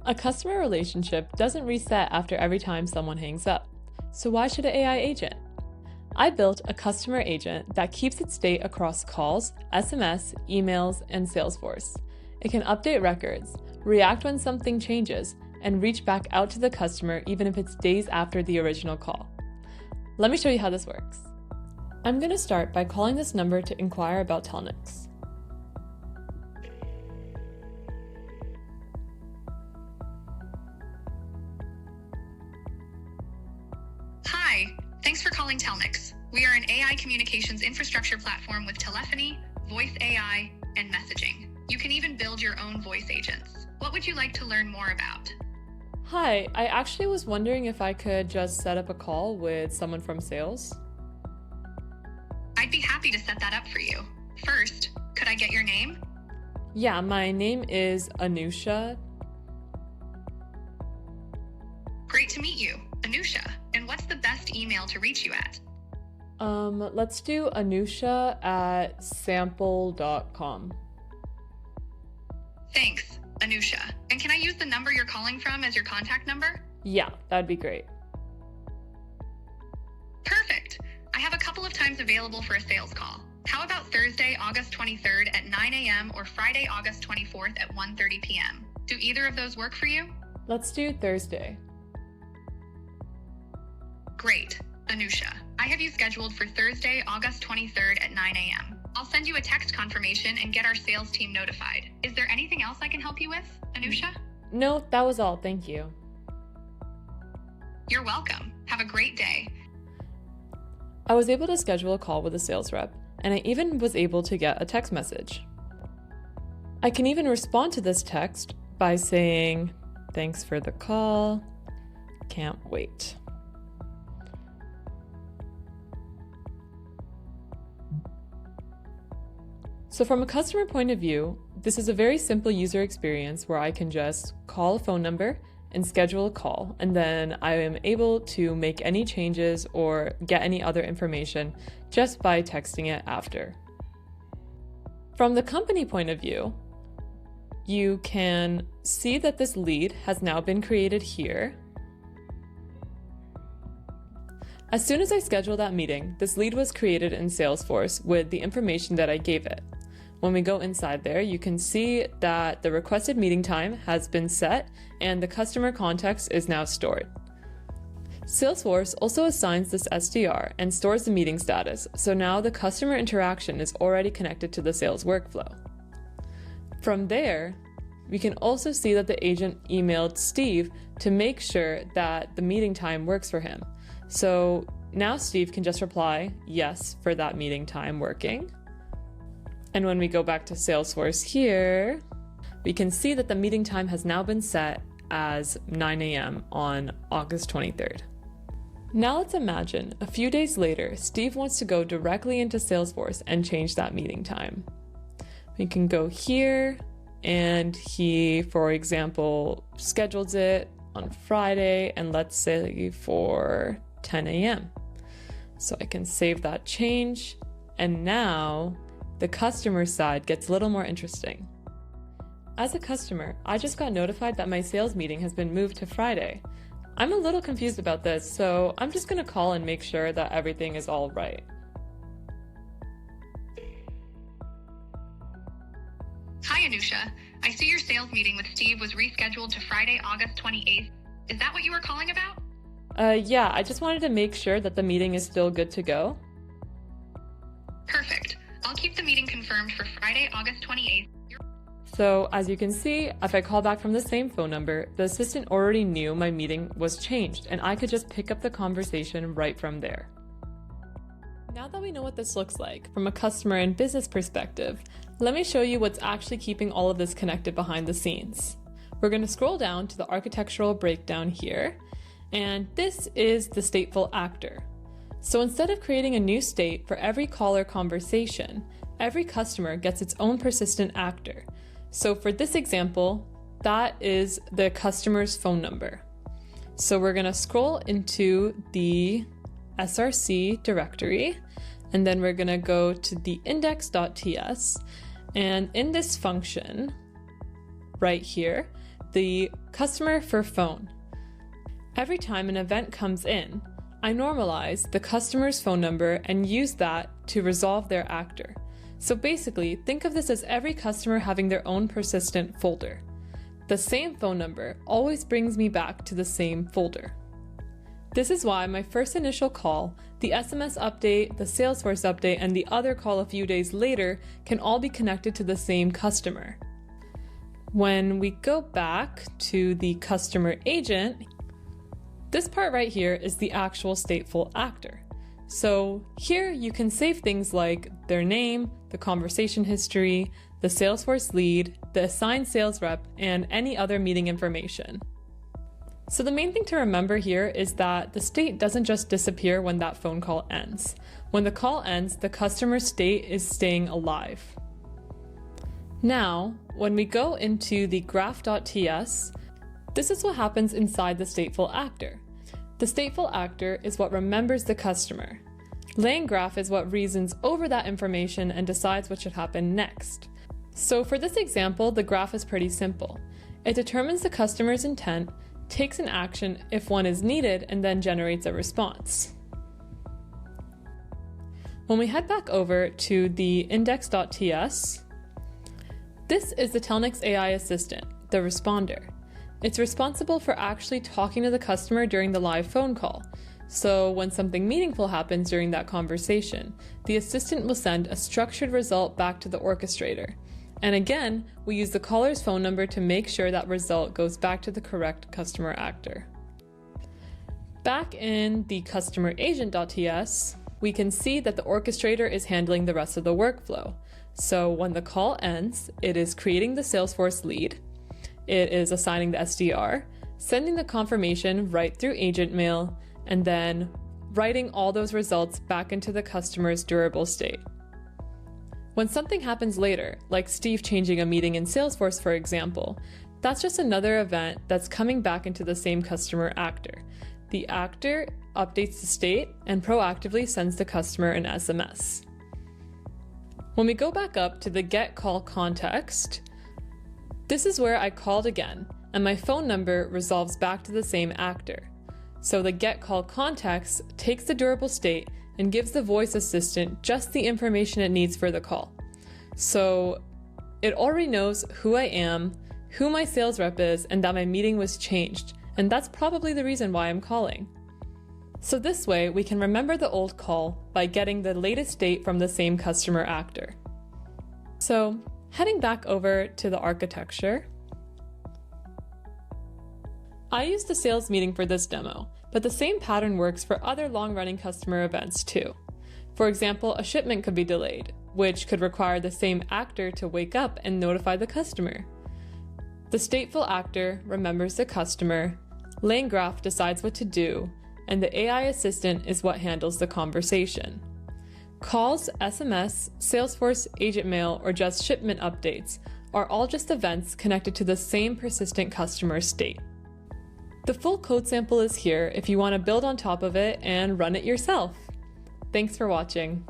A customer relationship doesn't reset after every time someone hangs up. So why should an AI agent? I built a customer agent that keeps its state across calls, SMS, emails, and Salesforce. It can update records, react when something changes, and reach back out to the customer even if it's days after the original call. Let me show you how this works. I'm going to start by calling this number to inquire about Telnyx. Hi, thanks for calling Telnyx. We are an AI communications infrastructure platform with telephony, voice AI, and messaging. You can even build your own voice agents. What would you like to learn more about? Hi, I actually was wondering if I could just set up a call with someone from sales. I'd be happy to set that up for you. First, could I get your name? Yeah, my name is Anusha. Great to meet you, Anusha. And what's the best email to reach you at? Let's do anusha@sample.com. Thanks, Anusha. And can I use the number you're calling from as your contact number? Yeah, that'd be great. Perfect. I have a couple of times available for a sales call. How about Thursday, August 23rd at 9 a.m. or Friday, August 24th at 1:30 p.m.? Do either of those work for you? Let's do Thursday. Great, Anusha. I have you scheduled for Thursday, August 23rd at 9 a.m. I'll send you a text confirmation and get our sales team notified. Is there anything else I can help you with, Anusha? No, that was all. Thank you. You're welcome. Have a great day. I was able to schedule a call with a sales rep, and I even was able to get a text message. I can even respond to this text by saying, "Thanks for the call. Can't wait." So from a customer point of view, this is a very simple user experience where I can just call a phone number and schedule a call, and then I am able to make any changes or get any other information just by texting it after. From the company point of view, you can see that this lead has now been created here. As soon as I scheduled that meeting, this lead was created in Salesforce with the information that I gave it. When we go inside there, you can see that the requested meeting time has been set and the customer context is now stored. Salesforce also assigns this SDR and stores the meeting status, so now the customer interaction is already connected to the sales workflow. From there, we can also see that the agent emailed Steve to make sure that the meeting time works for him. So now Steve can just reply yes for that meeting time working. And when we go back to Salesforce here, we can see that the meeting time has now been set as 9 a.m. on August 23rd. Now let's imagine a few days later, Steve wants to go directly into Salesforce and change that meeting time. We can go here and he, for example, schedules it on Friday and let's say for 10 a.m. So I can save that change, and now the customer side gets a little more interesting. As a customer, I just got notified that my sales meeting has been moved to Friday. I'm a little confused about this, so I'm just going to call and make sure that everything is all right. Hi, Anusha. I see your sales meeting with Steve was rescheduled to Friday, August 28th. Is that what you were calling about? Yeah, I just wanted to make sure that the meeting is still good to go. Perfect. I'll keep the meeting confirmed for Friday, August 28th. So as you can see, if I call back from the same phone number, the assistant already knew my meeting was changed and I could just pick up the conversation right from there. Now that we know what this looks like from a customer and business perspective, let me show you what's actually keeping all of this connected behind the scenes. We're going to scroll down to the architectural breakdown here, and this is the stateful actor. So instead of creating a new state for every call or conversation, every customer gets its own persistent actor. So for this example, that is the customer's phone number. So we're going to scroll into the src directory, and then we're going to go to the index.ts. And in this function right here, the customer for phone. Every time an event comes in, I normalize the customer's phone number and use that to resolve their actor. So basically, think of this as every customer having their own persistent folder. The same phone number always brings me back to the same folder. This is why my first initial call, the SMS update, the Salesforce update, and the other call a few days later can all be connected to the same customer. When we go back to the customer agent, this part right here is the actual stateful actor. So here you can save things like their name, the conversation history, the Salesforce lead, the assigned sales rep, and any other meeting information. So the main thing to remember here is that the state doesn't just disappear when that phone call ends. When the call ends, the customer's state is staying alive. Now, when we go into the graph.ts, this is what happens inside the stateful actor. The stateful actor is what remembers the customer. LangGraph is what reasons over that information and decides what should happen next. So for this example, the graph is pretty simple. It determines the customer's intent, takes an action if one is needed, and then generates a response. When we head back over to the index.ts, this is the Telnyx AI assistant, the responder. It's responsible for actually talking to the customer during the live phone call. So when something meaningful happens during that conversation, the assistant will send a structured result back to the orchestrator. And again, we use the caller's phone number to make sure that result goes back to the correct customer actor. Back in the customer agent.ts, we can see that the orchestrator is handling the rest of the workflow. So when the call ends, it is creating the Salesforce lead, it is assigning the SDR, sending the confirmation right through AgentMail, and then writing all those results back into the customer's durable state. When something happens later, like Steve changing a meeting in Salesforce, for example, that's just another event that's coming back into the same customer actor. The actor updates the state and proactively sends the customer an SMS. When we go back up to the get call context, this is where I called again, and my phone number resolves back to the same actor. So the get call context takes the durable state and gives the voice assistant just the information it needs for the call. So it already knows who I am, who my sales rep is, and that my meeting was changed. And that's probably the reason why I'm calling. So this way, we can remember the old call by getting the latest state from the same customer actor. So heading back over to the architecture, I used the sales meeting for this demo, but the same pattern works for other long-running customer events too. For example, a shipment could be delayed, which could require the same actor to wake up and notify the customer. The stateful actor remembers the customer, LangGraph decides what to do, and the AI assistant is what handles the conversation. Calls, SMS, Salesforce, AgentMail, or just shipment updates are all just events connected to the same persistent customer state. The full code sample is here if you want to build on top of it and run it yourself. Thanks for watching.